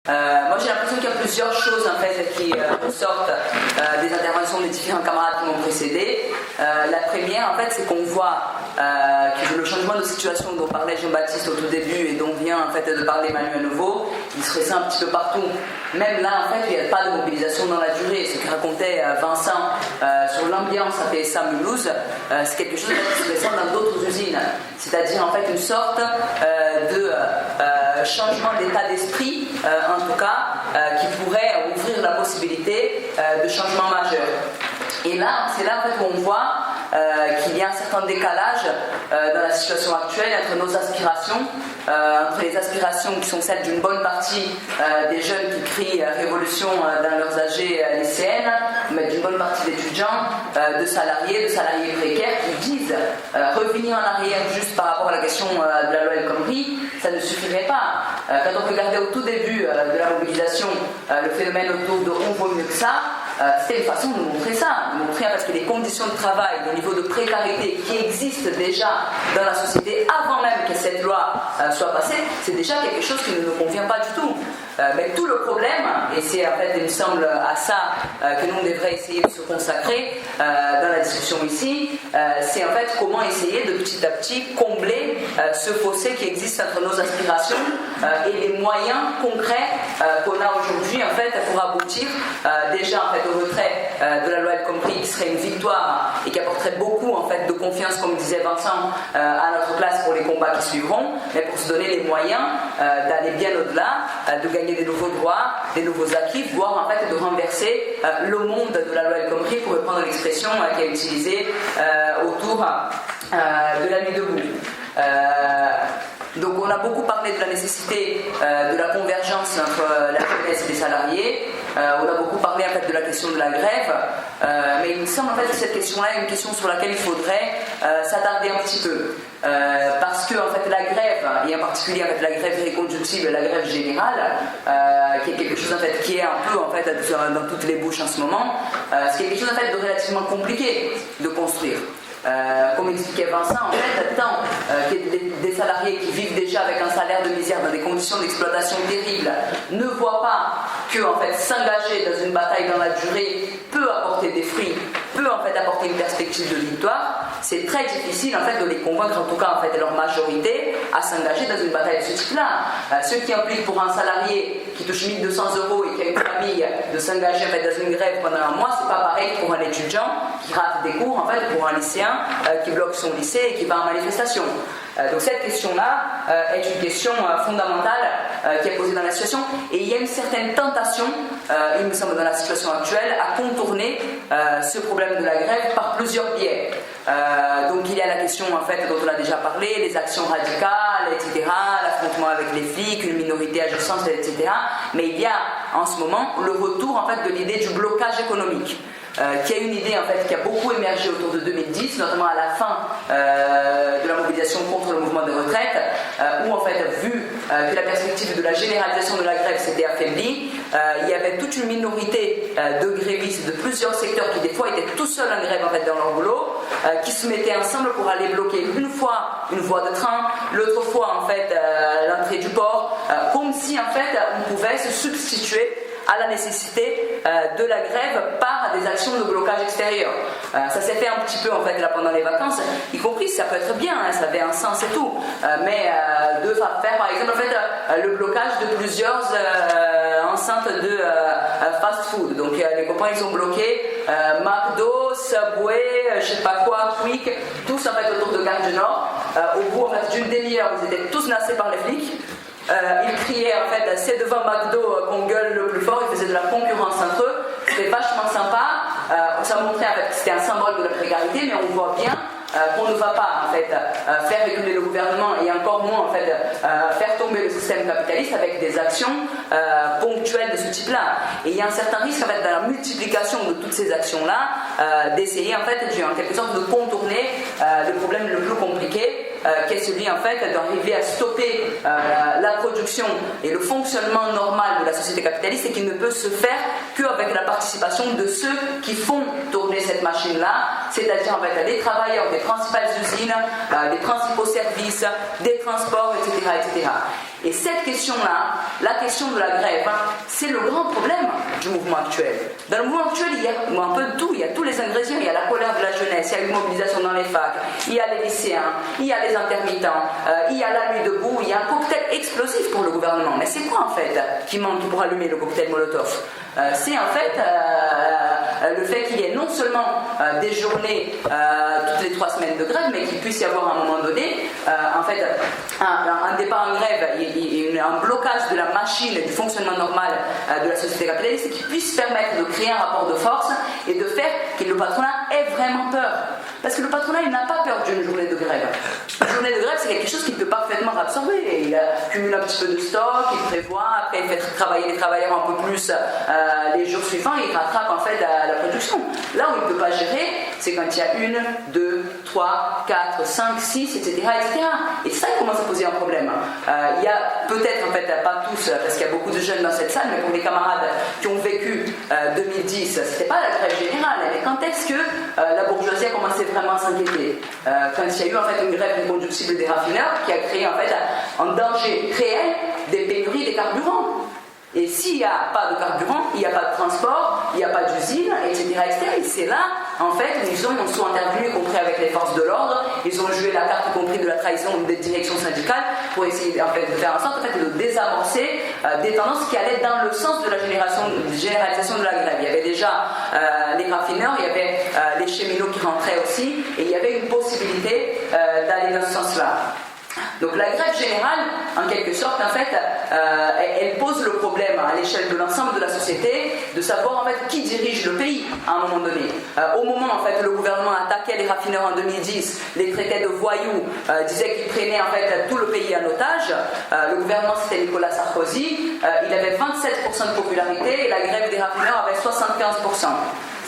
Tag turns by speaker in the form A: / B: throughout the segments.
A: Moi j'ai l'impression qu'il y a plusieurs choses en fait qui ressortent des interventions des différents camarades qui m'ont précédé. La première en fait c'est qu'on voit que le changement de situation dont parlait Jean-Baptiste au tout début et dont vient en fait de parler Manuel Nouveau, il se ressent un petit peu partout. Même là en fait il n'y a pas de mobilisation dans la durée. Ce que racontait Vincent sur l'ambiance à PSA Mulhouse, c'est quelque chose qui se ressent dans d'autres usines. C'est-à-dire en fait une sorte de changement d'état d'esprit, en tout cas, qui pourrait ouvrir la possibilité de changement majeur. Et là, c'est là en fait où on voit qu'il y a un certain décalage dans la situation actuelle entre nos aspirations, entre les aspirations qui sont celles d'une bonne partie des jeunes qui crient révolution dans leurs AG lycéennes, mais d'une bonne partie d'étudiants, de salariés précaires qui disent revenir en arrière juste par rapport à la question de la loi El Khomri, ça ne suffirait pas. Quand on regardait au tout début de la mobilisation le phénomène autour de on vaut mieux que ça, c'était une façon de montrer ça, de montrer parce que les conditions de travail, le niveau de précarité qui existe déjà dans la société avant même que cette loi soit passée, c'est déjà quelque chose qui ne nous convient pas du tout. Mais tout le problème, et c'est en fait il me semble à ça que nous on devrait essayer de se consacrer dans la discussion ici, c'est en fait comment essayer de petit à petit combler ce fossé qui existe entre nos aspirations et les moyens concrets qu'on a aujourd'hui en fait pour aboutir déjà en fait au retrait de la loi El Khomri qui serait une victoire et qui apporterait beaucoup en fait de confiance, comme disait Vincent, à notre place pour les combats qui suivront, mais pour se donner les moyens d'aller bien au-delà, de gagner des nouveaux droits, des nouveaux acquis, voire en fait de renverser le monde de la loi El Khomri, pour reprendre l'expression qui est utilisée autour de la nuit debout. Donc on a beaucoup parlé de la nécessité de la convergence entre la jeunesse et les salariés. On a beaucoup parlé en fait de la question de la grève, mais il me semble en fait que cette question-là est une question sur laquelle il faudrait s'attarder un petit peu, parce que en fait la grève, et en particulier en fait la grève reconductible, la grève générale, qui est quelque chose en fait qui est un peu en fait dans toutes les bouches en ce moment, c'est quelque chose en fait de relativement compliqué de construire. Comme expliquait Vincent, en fait, tant des salariés qui vivent déjà avec un salaire de misère dans des conditions d'exploitation terribles ne voient pas que en fait, s'engager dans une bataille dans la durée peut apporter des fruits, peut en fait apporter une perspective de victoire, c'est très difficile en fait de les convaincre, en tout cas en fait leur majorité, à s'engager dans une bataille de ce type-là. Ce qui implique pour un salarié qui touche 1 200 € et qui a une famille de s'engager en fait, dans une grève pendant un mois, c'est pas pareil que pour un étudiant qui rate des cours, en fait, pour un lycéen qui bloque son lycée et qui va en manifestation. Donc cette question-là est une question fondamentale qui est posée dans la situation, et il y a une certaine tentation, il me semble dans la situation actuelle, à contourner ce problème de la grève par plusieurs biais. Donc il y a la question en fait dont on a déjà parlé, les actions radicales, etc., l'affrontement avec les flics, une minorité agissante, etc. Mais il y a en ce moment le retour en fait de l'idée du blocage économique. Qui est une idée en fait qui a beaucoup émergé autour de 2010, notamment à la fin de la mobilisation contre le mouvement de retraite, où en fait, vu que la perspective de la généralisation de la grève s'était affaiblie, il y avait toute une minorité de grévistes de plusieurs secteurs qui des fois étaient tout seuls en grève en fait dans leur boulot, qui se mettaient ensemble pour aller bloquer une fois une voie de train, l'autre fois en fait l'entrée du port, comme si en fait on pouvait se substituer à la nécessité de la grève par des actions de blocage extérieur. Ça s'est fait un petit peu en fait là pendant les vacances, y compris ça peut être bien, hein, ça avait un sens et tout, mais de faire par exemple en fait le blocage de plusieurs enceintes de fast-food. Donc les copains ils ont bloqué McDo, Subway, je sais pas quoi, Quick, tous en fait autour de Gare du Nord. Au bout en fait d'une demi-heure, ils étaient tous nassés par les flics. Ils criaient en fait, c'est devant McDo qu'on gueule le plus fort, ils faisaient de la concurrence entre eux, c'était vachement sympa, ça montrait en fait que c'était un symbole de la précarité, mais on voit bien qu'on ne va pas en fait faire reculer le gouvernement et encore moins en fait faire tomber le système capitaliste avec des actions ponctuelles de ce type-là. Et il y a un certain risque en fait dans la multiplication de toutes ces actions-là d'essayer en fait en quelque sorte de contourner le problème le plus compliqué, qui est celui en fait d'arriver à stopper la production et le fonctionnement normal de de la société capitaliste et qui ne peut se faire qu'avec la participation de ceux qui font tourner cette machine-là, c'est-à-dire en fait des travailleurs des principales usines, des principaux services, des transports, etc., etc. Et cette question-là, la question de la grève, c'est le grand problème du mouvement actuel. Dans le mouvement actuel, il y a un peu de tout, il y a tous les ingrédients, il y a la colère de la jeunesse, il y a une mobilisation dans les facs, il y a les lycéens, il y a les intermittents, il y a la nuit debout, il y a un cocktail explosif pour le gouvernement. Mais c'est quoi en fait qui manque pour allumer le cocktail Molotov? C'est en fait le fait qu'il y ait non seulement des journées toutes les 3 semaines de grève, mais qu'il puisse y avoir à un moment donné en fait un départ en grève, un blocage de la machine et du fonctionnement normal de la société capitaliste qui puisse permettre de créer un rapport de force et de faire que le patronat ait vraiment peur. Parce que le patronat, il n'a pas peur d'une journée de grève. Une journée de grève, c'est quelque chose qu'il peut parfaitement absorber. Il accumule un petit peu de stock, il prévoit, après il fait travailler les travailleurs un peu plus les jours suivants, il rattrape en fait la production. Là où il ne peut pas gérer, c'est quand il y a 1, 2, 3, 4, 5, 6, etc. etc. Et ça, il commence à poser un problème. Il y a peut-être, en fait, pas tous, parce qu'il y a beaucoup de jeunes dans cette salle, mais pour les camarades qui ont vécu 2010, c'était pas la grève générale. Mais quand est-ce que la bourgeoisie a commencé vraiment à s'inquiéter? Quand il y a eu en fait une grève du combustible des raffineurs qui a créé en fait un danger réel des pénuries des carburants. Et s'il n'y a pas de carburant, il n'y a pas de transport, il n'y a pas d'usine, etc., etc. Et c'est là, en fait, où ils sont intervenus, y compris avec les forces de l'ordre. Ils ont joué la carte, y compris de la trahison des directions syndicales, pour essayer en fait, de faire en sorte en fait, de désamorcer des tendances qui allaient dans le sens de la généralisation de la grève. Il y avait déjà les raffineurs, il y avait les cheminots qui rentraient aussi, et il y avait une possibilité d'aller dans ce sens-là. Donc la grève générale, en quelque sorte, en fait, elle pose le problème à l'échelle de l'ensemble de la société de savoir en fait qui dirige le pays à un moment donné. Au moment en fait le gouvernement attaquait les raffineurs en 2010, les traitait de voyous, disait qu'il prenait en fait tout le pays en otage. Le gouvernement c'était Nicolas Sarkozy, il avait 27% de popularité et la grève des raffineurs avait 75%.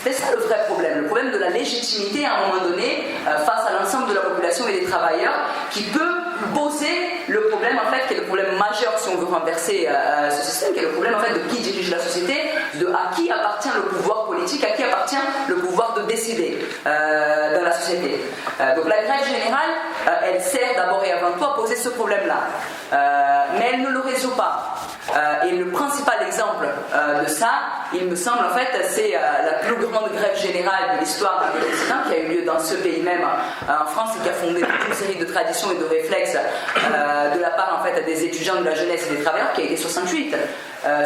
A: C'était ça le vrai problème, le problème de la légitimité à un moment donné face à l'ensemble de la population et des travailleurs qui peut poser le problème en fait qui est le problème majeur si on veut renverser ce système, qui est le problème en fait de qui dirige la société, de à qui appartient le pouvoir politique, à qui appartient le pouvoir de décider dans la société. Donc la grève générale, elle sert d'abord et avant tout à poser ce problème-là, mais elle ne le résout pas. Et le principal exemple de ça, il me semble en fait, c'est la plus grande grève générale de l'histoire de l'Occident qui a eu lieu dans ce pays même, en France, et qui a fondé toute une série de traditions et de réflexes de la part en fait des étudiants, de la jeunesse et des travailleurs, qui a été 68.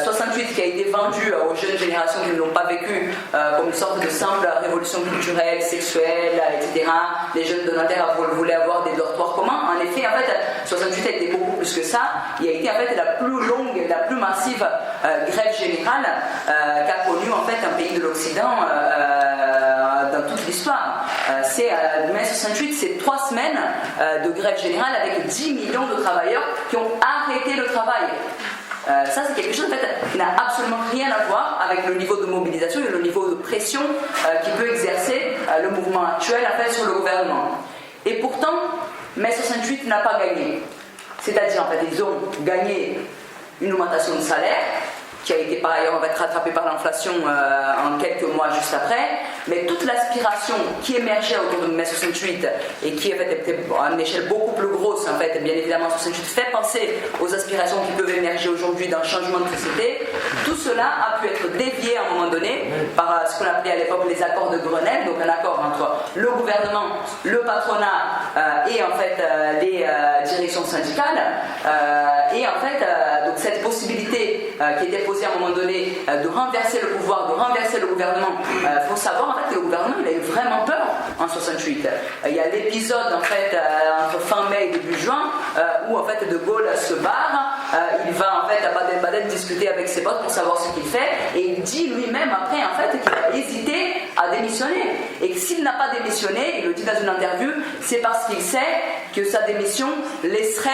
A: 68 qui a été vendu aux jeunes générations qui ne l'ont pas vécu comme une sorte de simple révolution culturelle, sexuelle, etc. Les jeunes donataires voulaient avoir des dortoirs communs. En effet, en fait, 68 a été beaucoup plus que ça. Il a été en fait la plus longue et la plus massive grève générale qu'a connue en fait un pays de l'Occident dans toute l'histoire. Mai 68, c'est 3 semaines de grève générale avec 10 millions de travailleurs qui ont arrêté le travail. Ça, c'est quelque chose en fait, qui n'a absolument rien à voir avec le niveau de mobilisation et le niveau de pression qui peut exercer le mouvement actuel en fait, sur le gouvernement. Et pourtant, mai 68 n'a pas gagné. C'est-à-dire, en fait, ils ont gagné une augmentation de salaire, qui a été par ailleurs rattrapée par l'inflation en quelques mois juste après, mais toute l'aspiration qui émergeait autour de mai 68 et qui était à une échelle beaucoup plus grosse, en fait, bien évidemment 68 fait penser aux aspirations qui peuvent émerger aujourd'hui dans le changement de société. Tout cela a pu être dévié à un moment donné par ce qu'on appelait à l'époque les accords de Grenelle, donc un accord entre le gouvernement, le patronat et en fait les directions syndicales. Et en fait, donc cette possibilité qui était posée à un moment donné de renverser le pouvoir, de renverser le gouvernement, il faut savoir en fait que le gouvernement il a eu vraiment peur en 68. Il y a l'épisode en fait entre fin mai et début juin où en fait De Gaulle se barre, il va en fait à Baden-Baden discuter avec ses potes pour savoir ce qu'il fait et il dit lui-même après en fait qu'il a hésité à démissionner et que s'il n'a pas démissionné, il le dit dans une interview, c'est parce qu'il sait que sa démission laisserait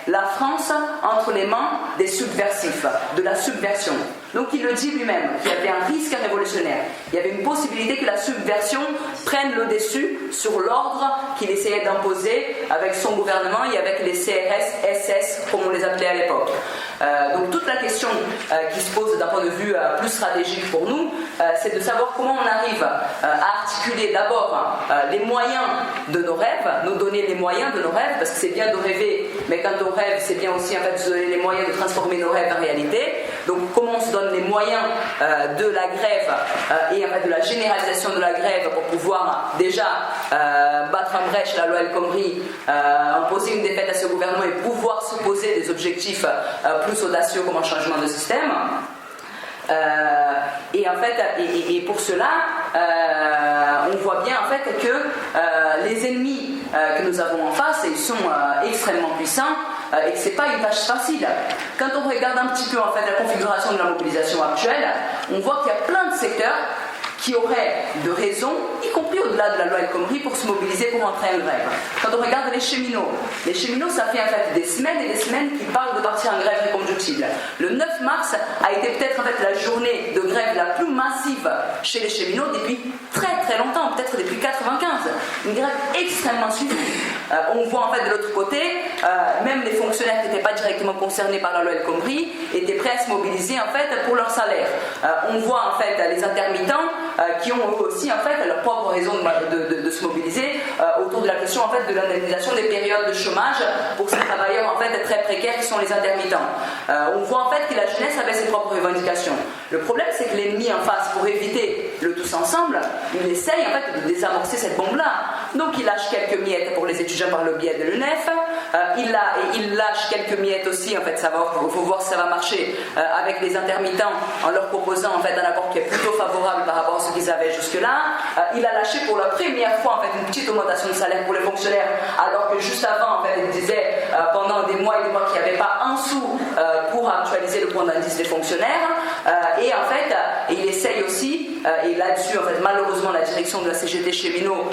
A: la France entre les mains des subversifs, de la subversion. Donc il le dit lui-même, qu'il y avait un risque révolutionnaire. Il y avait une possibilité que la subversion prenne le dessus sur l'ordre qu'il essayait d'imposer avec son gouvernement et avec les CRS, SS, comme on les appelait à l'époque. Donc toute la question qui se pose d'un point de vue plus stratégique pour nous, c'est de savoir comment on arrive à articuler d'abord les moyens de nos rêves, nous donner les moyens de nos rêves, parce que c'est bien de rêver, mais quand on rêve, c'est bien aussi en fait de se donner les moyens de transformer nos rêves en réalité. Donc comment on se donne les moyens de la grève et en fait de la généralisation de la grève pour pouvoir déjà battre en brèche la loi El Khomri, imposer une défaite à ce gouvernement et pouvoir se poser des objectifs plus audacieux comme un changement de système. Et en fait, et pour cela, on voit bien en fait que les ennemis que nous avons en face, ils sont extrêmement puissants et que c'est pas une tâche facile. Quand on regarde un petit peu en fait la configuration de la mobilisation actuelle, on voit qu'il y a plein de secteurs qui auraient de raisons, y compris au-delà de la loi El Khomri, pour se mobiliser pour entrer en grève. Quand on regarde les cheminots, ça fait en fait des semaines et des semaines qu'ils parlent de partir en grève reconductible. Le 9 mars a été peut-être en fait la journée de grève la plus massive chez les cheminots depuis très très longtemps, peut-être depuis 95. Une grève extrêmement suivie. On voit en fait de l'autre côté, même les fonctionnaires qui n'étaient pas directement concernés par la loi El Khomri étaient prêts à se mobiliser en fait pour leur salaire. On voit en fait les intermittents qui ont eux aussi en fait leur propre raison de se mobiliser autour de la question en fait de l'indemnisation des périodes de chômage pour ces travailleurs en fait très précaires qui sont les intermittents. On voit en fait que la jeunesse avait ses propres revendications. Le problème c'est que l'ennemi en face, pour éviter le tous ensemble, il essaye en fait de désamorcer cette bombe-là. Donc il lâche quelques miettes pour les étudiants par le biais de l'UNEF, il lâche quelques miettes aussi, en fait, il faut voir si ça va marcher avec les intermittents en leur proposant en fait un accord qui est plutôt favorable par rapport à ce qu'ils avaient jusque-là. Il a lâché pour la première fois en fait une petite augmentation de salaire pour les fonctionnaires, alors que juste avant en fait il disait pendant des mois et des mois qu'il n'y avait pas un sou pour actualiser le point d'indice des fonctionnaires. Et en fait il essaye aussi, et là-dessus en fait malheureusement la direction de la CGT cheminots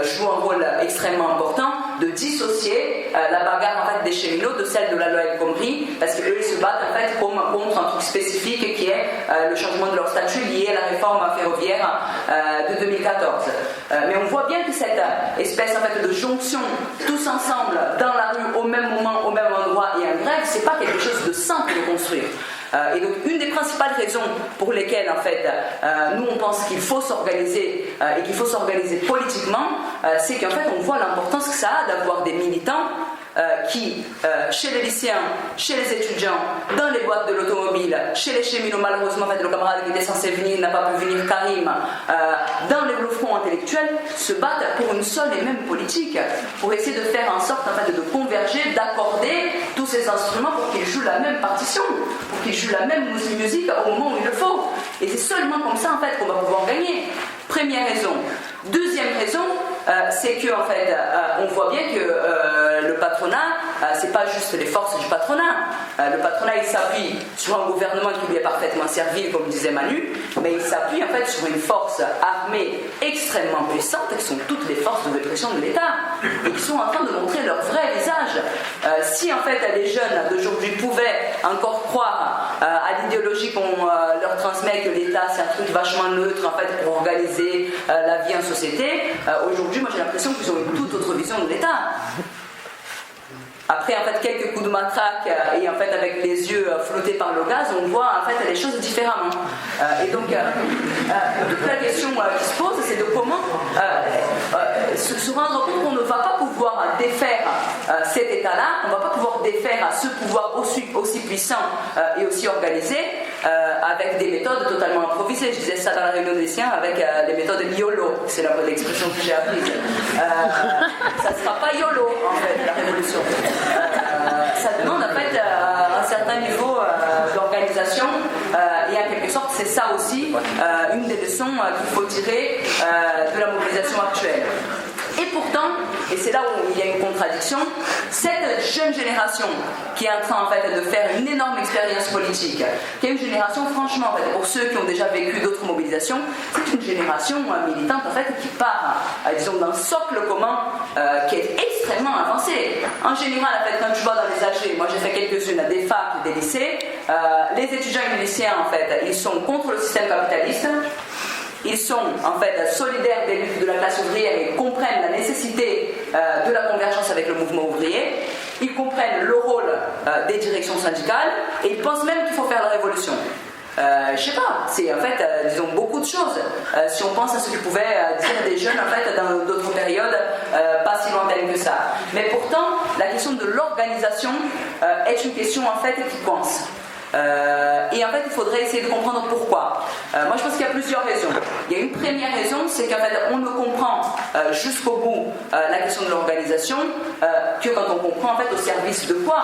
A: joue un rôle extrêmement important, de dissocier la bagarre en fait des cheminots de celle de la loi El Khomri, parce qu'eux ils se battent en fait contre un truc spécifique qui est le changement de leur statut lié à la réforme ferroviaire de 2014. Mais on voit bien que cette espèce en fait de jonction tous ensemble dans la rue au même moment, au même endroit et en grève, c'est pas quelque chose de simple de construire. Et donc une des principales raisons pour lesquelles en fait nous on pense qu'il faut s'organiser et qu'il faut s'organiser politiquement, c'est qu'en fait on voit l'importance que ça a d'avoir des militants qui, chez les lycéens, chez les étudiants, dans les boîtes de l'automobile, chez les cheminots, malheureusement, en fait, le camarade qui était censé venir n'a pas pu venir, Karim, dans les fronts intellectuels, se battent pour une seule et même politique, pour essayer de faire en sorte en fait, de converger, d'accorder tous ces instruments pour qu'ils jouent la même partition, pour qu'ils jouent la même musique au moment où il le faut. Et c'est seulement comme ça en fait, qu'on va pouvoir gagner. Première raison. Deuxième raison, c'est que en fait, on voit bien que le patronat, c'est pas juste les forces du patronat. Le patronat, il s'appuie sur un gouvernement qui lui est parfaitement servile, comme disait Manu, mais il s'appuie en fait sur une force armée extrêmement puissante, qui sont toutes les forces de répression de l'État, et qui sont en train de montrer leur vrai visage. Si en fait les jeunes d'aujourd'hui pouvaient encore croire à l'idéologie qu'on leur transmet, que l'État c'est un truc vachement neutre en fait pour organiser la vie en société, aujourd'hui moi j'ai l'impression qu'ils ont une toute autre vision de l'État. Après en fait quelques coups de matraque et en fait avec les yeux flottés par le gaz, on voit en fait les choses différemment. Et donc toute la question qui se pose, c'est de comment se rendre compte qu'on ne va pas pouvoir défaire cet État-là, on ne va pas pouvoir défaire ce pouvoir aussi puissant et aussi organisé avec des méthodes totalement improvisées. Je disais ça dans la réunion des lycéens avec les méthodes YOLO, c'est l'expression que j'ai apprise. Ça ne sera pas YOLO en fait la révolution. Ça demande en fait un certain niveau d'organisation et en quelque sorte c'est ça aussi une des leçons qu'il faut tirer de la mobilisation actuelle. Et pourtant, et c'est là où il y a une contradiction, cette jeune génération qui est en train en fait de faire une énorme expérience politique, qui est une génération franchement, en fait, pour ceux qui ont déjà vécu d'autres mobilisations, c'est une génération militante en fait qui part, disons, d'un socle commun qui est extrêmement avancé. En général, en fait, quand tu vas dans les AG, moi j'ai fait quelques-unes, des facs, des lycées, les étudiants et les lycéens en fait, ils sont contre le système capitaliste. Ils sont en fait solidaires des luttes de la classe ouvrière et comprennent la nécessité de la convergence avec le mouvement ouvrier. Ils comprennent le rôle des directions syndicales et ils pensent même qu'il faut faire la révolution. Je sais pas, c'est en fait, disons, beaucoup de choses. Si on pense à ce que pouvaient dire des jeunes en fait dans d'autres périodes pas si lointaines que ça. Mais pourtant, la question de l'organisation est une question en fait qui coince. Et en fait, il faudrait essayer de comprendre pourquoi. Moi, je pense qu'il y a plusieurs raisons. Il y a une première raison, c'est qu'en fait, on ne comprend jusqu'au bout la question de l'organisation que quand on comprend en fait au service de quoi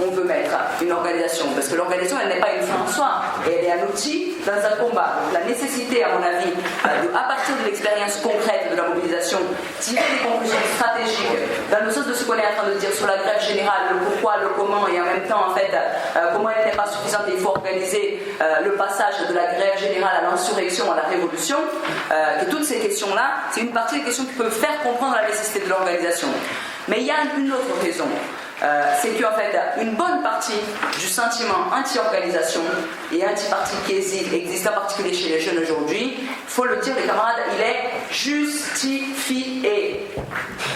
A: on veut mettre une organisation. Parce que l'organisation, elle n'est pas une fin en soi, et elle est un outil dans un combat. Donc, la nécessité, à mon avis, à partir de l'expérience concrète de la mobilisation, tirer des conclusions stratégiques dans le sens de ce qu'on est en train de dire sur la grève générale, le pourquoi, le comment, et en même temps, en fait, comment elle n'est pas suffisante. Il faut organiser le passage de la grève générale à l'insurrection, à la révolution, que toutes ces questions-là, c'est une partie des questions qui peuvent faire comprendre la nécessité de l'organisation. Mais il y a une autre raison, c'est qu'en fait, une bonne partie du sentiment anti-organisation et anti-parti qui existe en particulier chez les jeunes aujourd'hui, il faut le dire les camarades, il est justifié.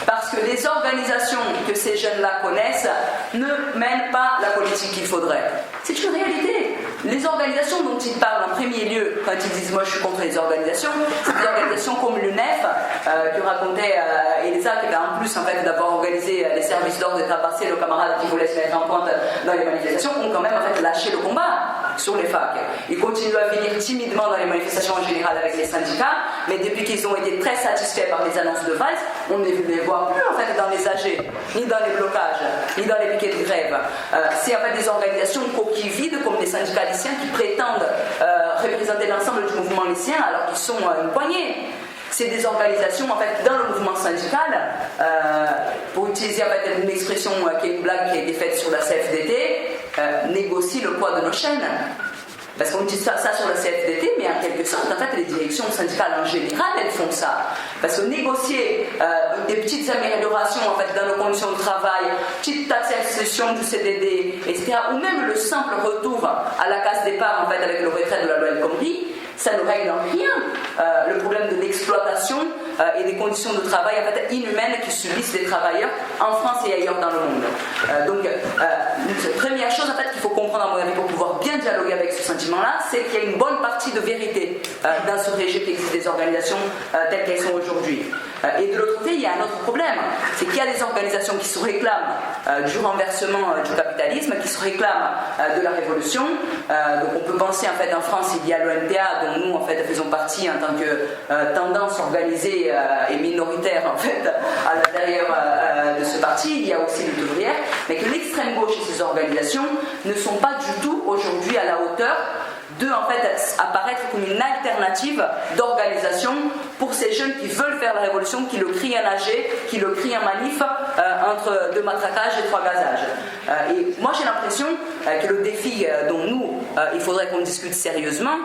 A: Parce que les organisations que ces jeunes-là connaissent ne mènent pas la politique qu'il faudrait. C'est une réalité. Les organisations dont ils parlent en premier lieu, quand ils disent « moi je suis contre les organisations », c'est des organisations comme l'UNEF, que racontait Elisa, qui avait en plus en fait, d'avoir organisé les services d'ordre et tabassé le camarade qui voulait se mettre en pointe dans les manifestations, ont quand même en fait, lâché le combat sur les facs. Ils continuent à venir timidement dans les manifestations en général avec les syndicats, mais depuis qu'ils ont été très satisfaits par les annonces de Valls, on ne les voit plus en fait, dans les AG, ni dans les blocages, ni dans les piquets de grève. C'est en fait des organisations coquilles vides comme les syndicats lycéens qui prétendent représenter l'ensemble du mouvement lycéen alors qu'ils sont une poignée. C'est des organisations en fait dans le mouvement syndical, pour utiliser en fait une expression qui est une blague qui a été faite sur la CFDT, négocie le poids de nos chaînes. Parce qu'on dit ça sur la CFDT, mais en quelque sorte, en fait, les directions syndicales en général, elles font ça. Parce que négocier des petites améliorations en fait, dans nos conditions de travail, petite taxation du CDD, etc., ou même le simple retour à la case départ en fait, avec le retrait de la loi El Khomri, ça ne règle en rien le problème de l'exploitation et des conditions de travail en fait, inhumaines qui subissent les travailleurs en France et ailleurs dans le monde. Donc, première chose en fait, qu'il faut comprendre à mon avis pour pouvoir bien dialoguer avec ce sentiment-là, c'est qu'il y a une bonne partie de vérité dans ce régime qui existe des organisations telles qu'elles sont aujourd'hui. Et de l'autre côté, il y a un autre problème, c'est qu'il y a des organisations qui se réclament du renversement du capitalisme, qui se réclament de la révolution. Donc on peut penser en fait en France, il y a l'ONPA dont nous en fait faisons partie en tant que tendance organisée et minoritaire en fait à l'intérieur de ce parti. Il y a aussi lutte ouvrière, mais que l'extrême gauche et ces organisations ne sont pas du tout aujourd'hui à la hauteur de en fait apparaître comme une alternative d'organisation pour ces jeunes qui veulent faire la révolution, qui le crient en AG, qui le crient en manif entre deux matraquages et trois gazages. Et moi j'ai l'impression que le défi dont nous il faudrait qu'on discute sérieusement,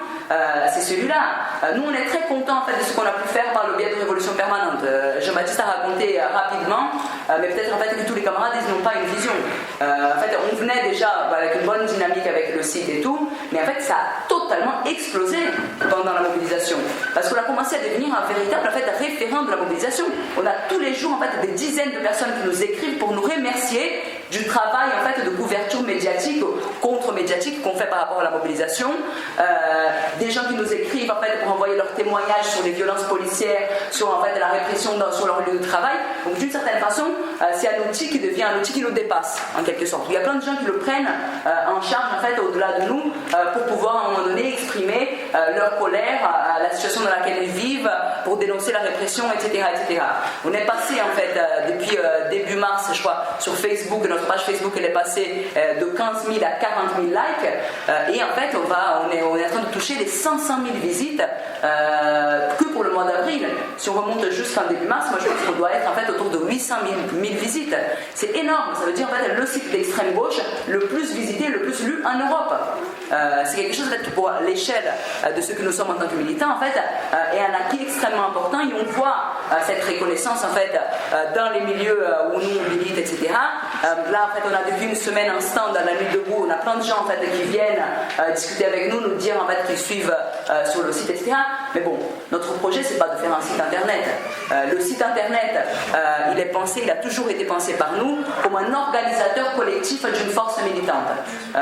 A: c'est celui-là. Nous on est très contents en fait, de ce qu'on a pu faire par le biais de Révolution Permanente. Jean-Baptiste a raconté rapidement, mais peut-être en fait que tous les camarades ils n'ont pas une vision. En fait on venait déjà avec une bonne dynamique avec le site et tout, mais en fait ça a totalement explosé pendant la mobilisation. Parce qu'on a commencé à devenir un véritable en fait, référent de la mobilisation. On a tous les jours en fait, des dizaines de personnes qui nous écrivent pour nous remercier du travail en fait, de couverture médiatique, contre-médiatique qu'on fait par rapport à la mobilisation. Des gens qui nous écrivent en fait, pour envoyer leurs témoignages sur les violences policières, sur en fait, la répression sur leur lieu de travail. Donc d'une certaine façon, c'est un outil qui devient un outil qui nous dépasse en quelque sorte. Il y a plein de gens qui le prennent en charge en fait, au-delà de nous pour pouvoir à un moment donné exprimer leur colère à la situation dans laquelle ils vivent, pour dénoncer la répression, etc., etc. On est passé en fait depuis début mars, je crois, sur Facebook, notre page Facebook elle est passée de 15 000 à 40 000 likes, et en fait on est en train de toucher les 500 000 visites que pour le mois d'avril. Si on remonte jusqu'en début mars, moi je pense qu'on doit être en fait autour de 800 000 visites. C'est énorme, ça veut dire en fait le site d'extrême gauche le plus visité, le plus lu en Europe. C'est quelque chose en fait, pour l'échelle de ce que nous sommes en tant que militants en fait, est un acquis extrêmement important, et on voit cette reconnaissance en fait dans les milieux où nous on milite, etc. Là en fait on a depuis une semaine un stand à la Nuit debout, on a plein de gens en fait qui viennent discuter avec nous, nous dire en fait qu'ils suivent sur le site, etc. Mais bon, notre projet c'est pas de faire un site internet. Le site internet il est pensé, il a toujours été pensé par nous comme un organisateur collectif d'une force militante.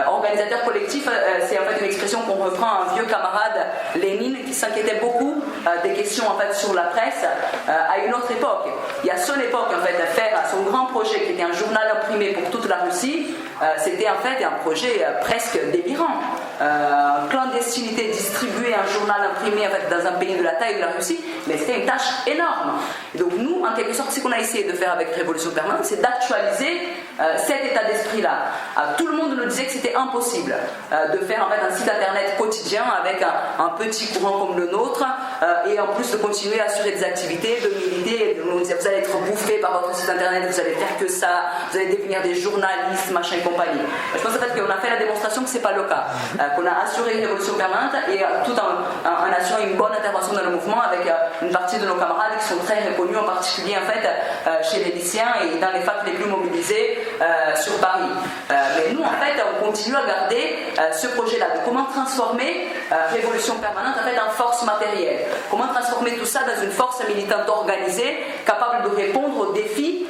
A: Organisateur collectif, c'est en fait une expression qu'on reprend à un vieux camarade Lénine qui s'inquiétait beaucoup des questions en fait sur la presse à une autre époque. Et à son époque en fait, faire son grand projet qui était un journal imprimé pour toute la Russie, c'était en fait un projet presque délirant. Clandestinité, distribuer un journal imprimé en fait, dans un pays de la taille de la Russie, mais c'était une tâche énorme. Et donc nous, en quelque sorte, ce qu'on a essayé de faire avec Révolution Permanente, c'est d'actualiser cet état d'esprit-là. Tout le monde nous disait que c'était impossible de faire en fait, un site internet quotidien avec un petit courant comme le nôtre, et en plus de continuer à assurer des activités, de militer. On nous disait vous allez être bouffé par votre site internet, vous allez faire que ça, vous allez devenir des journalistes, machin et compagnie. Je pense en fait qu'on a fait la démonstration que c'est pas le cas, qu'on a assuré une révolution permanente et tout en assurant une bonne intervention dans le mouvement avec une partie de nos camarades qui sont très reconnus, en particulier en fait chez les lycéens et dans les facs les plus mobilisés sur Paris. Mais nous en fait on continue à garder ce projet-là de comment transformer Révolution Permanente en fait en force matérielle, comment transformer tout ça dans une force militante organisée capable de répondre aux défis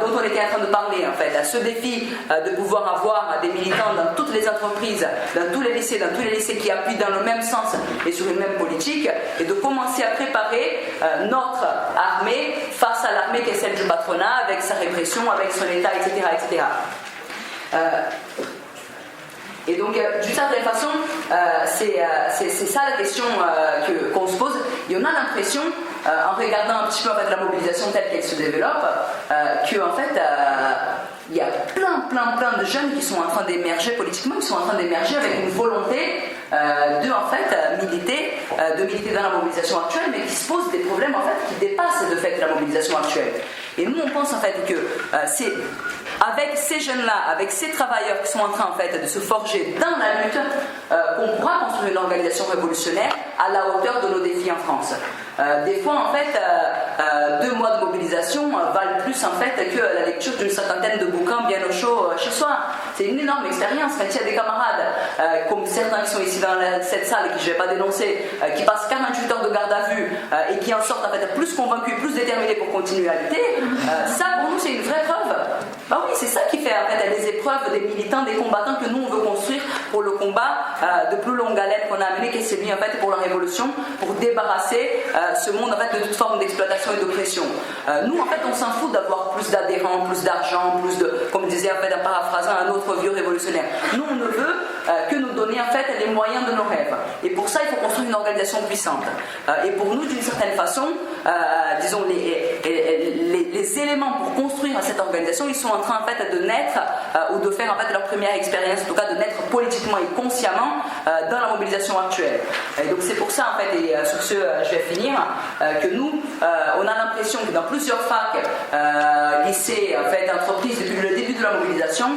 A: dont on était en train de parler en fait, à ce défi de pouvoir avoir des militants dans toutes les entreprises, dans tous les lycées qui appuient dans le même sens et sur une même politique, et de commencer à préparer notre armée face à l'armée qui est celle du patronat, avec sa répression, avec son État, etc. etc. Et donc, d'une certaine façon, c'est ça la question qu'on se pose. Et on a l'impression, en regardant un petit peu en fait, la mobilisation telle qu'elle se développe, qu'en fait, il y a plein de jeunes qui sont en train d'émerger politiquement, qui sont en train d'émerger avec une volonté de en fait militer dans la mobilisation actuelle, mais qui se posent des problèmes en fait qui dépassent de fait la mobilisation actuelle. Et nous on pense en fait que c'est avec ces jeunes-là, avec ces travailleurs qui sont en train en fait de se forger dans la lutte, qu'on pourra construire une organisation révolutionnaire à la hauteur de nos défis en France. Des fois en fait 2 mois de mobilisation valent plus en fait que la lecture d'une cinquantaine de bouquins bien au chaud chez soi. C'est une énorme expérience quand il y a des camarades comme certains qui sont ici dans cette salle et qui je ne vais pas dénoncer, qui passent 48 heures de garde à vue et qui en sortent en fait plus convaincus, plus déterminés pour continuer à lutter. Ça pour nous c'est une vraie preuve. Bah oui, c'est ça qui fait en fait les épreuves des militants, des combattants que nous on veut construire pour le combat de plus longue haleine qu'on a amené, qui est celui en fait pour la révolution, pour débarrasser ce monde en fait de toute forme d'exploitation et d'oppression. Nous en fait on s'en fout d'avoir plus d'adhérents, plus d'argent, plus de, comme disait en fait en paraphrasant un autre vieux révolutionnaire. Nous on ne veut que nous donner en fait les moyens de nos rêves. Et pour ça il faut construire une organisation puissante. Et pour nous d'une certaine façon, disons les éléments pour construire cette organisation, ils sont en train en fait de naître ou de faire en fait leur première expérience, en tout cas de naître politiquement et consciemment dans la mobilisation actuelle. Et donc c'est pour ça en fait, et sur ce je vais finir, que nous on a l'impression que dans plusieurs facs, lycées, en fait, entreprises depuis le début de la mobilisation,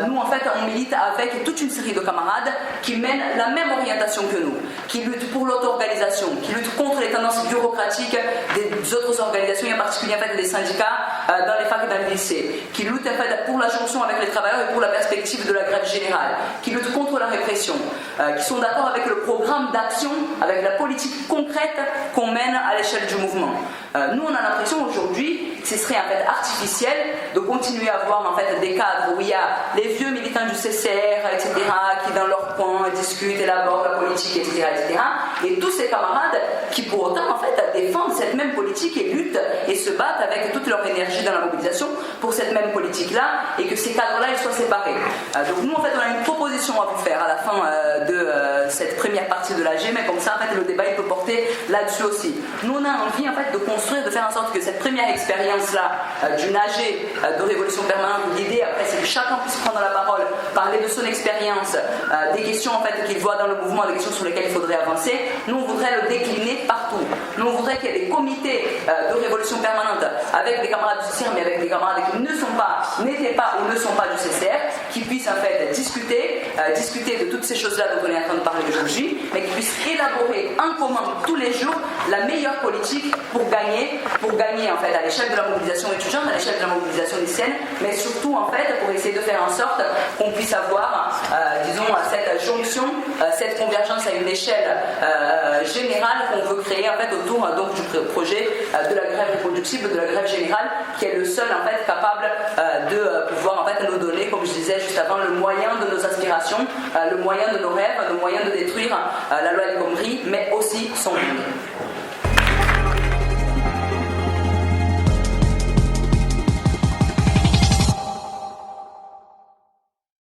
A: nous en fait on milite avec toute une série de camarades qui mènent la même orientation que nous, qui luttent pour l'auto-organisation, qui luttent contre les tendances bureaucratiques des autres organisations, et en particulier en fait des syndicats dans les facs et dans les lycées, qui luttent en fait pour la jonction avec les travailleurs et pour la perspective de la grève générale, qui luttent contre la répression, qui sont d'accord avec le programme d'action, avec la politique concrète qu'on mène à l'échelle du mouvement. Nous on a l'impression aujourd'hui ce serait en fait artificiel de continuer à avoir en fait des cadres où il y a les vieux militants du CCR, etc., qui dans leur coin discutent, élaborent la politique, etc., etc., et tous ces camarades qui pour autant en fait défendent cette même politique et luttent et se battent avec toute leur énergie dans la mobilisation pour cette même politique-là, et que ces cadres-là ils soient séparés. Donc nous en fait on a une proposition à vous faire à la fin de cette première partie de l'AG, mais comme ça en fait le débat il peut porter là-dessus aussi. Nous on a envie en fait de construire, de faire en sorte que cette première expérience-là d'une AG de révolution permanente, l'idée après c'est que chacun puisse prendre la parole, parler de son expérience, des questions en fait qu'il voit dans le mouvement, des questions sur lesquelles il faudrait avancer. Nous on voudrait le décliner partout. Nous on voudrait qu'il y ait des comités de révolution permanente avec des camarades du CCR, mais avec des camarades qui n'étaient pas ou ne sont pas du CCR, qui puissent en fait discuter de toutes ces choses-là dont on est en train de parler aujourd'hui, mais qui puissent élaborer en commun tous les jours la meilleure politique pour gagner en fait à l'échelle de la mobilisation étudiante, à l'échelle de la mobilisation lycéenne, mais surtout en fait pour essayer de faire en sorte qu'on puisse avoir, disons, cette jonction, cette convergence à une échelle générale qu'on veut créer en fait autour donc du projet de la grève reproductible, de la grève générale, qui est le seul en fait capable de pouvoir en fait nous donner, comme je disais juste avant, le moyen de nos aspirations, le moyen de nos rêves, le moyen de détruire la loi El Khomri, mais aussi son monde.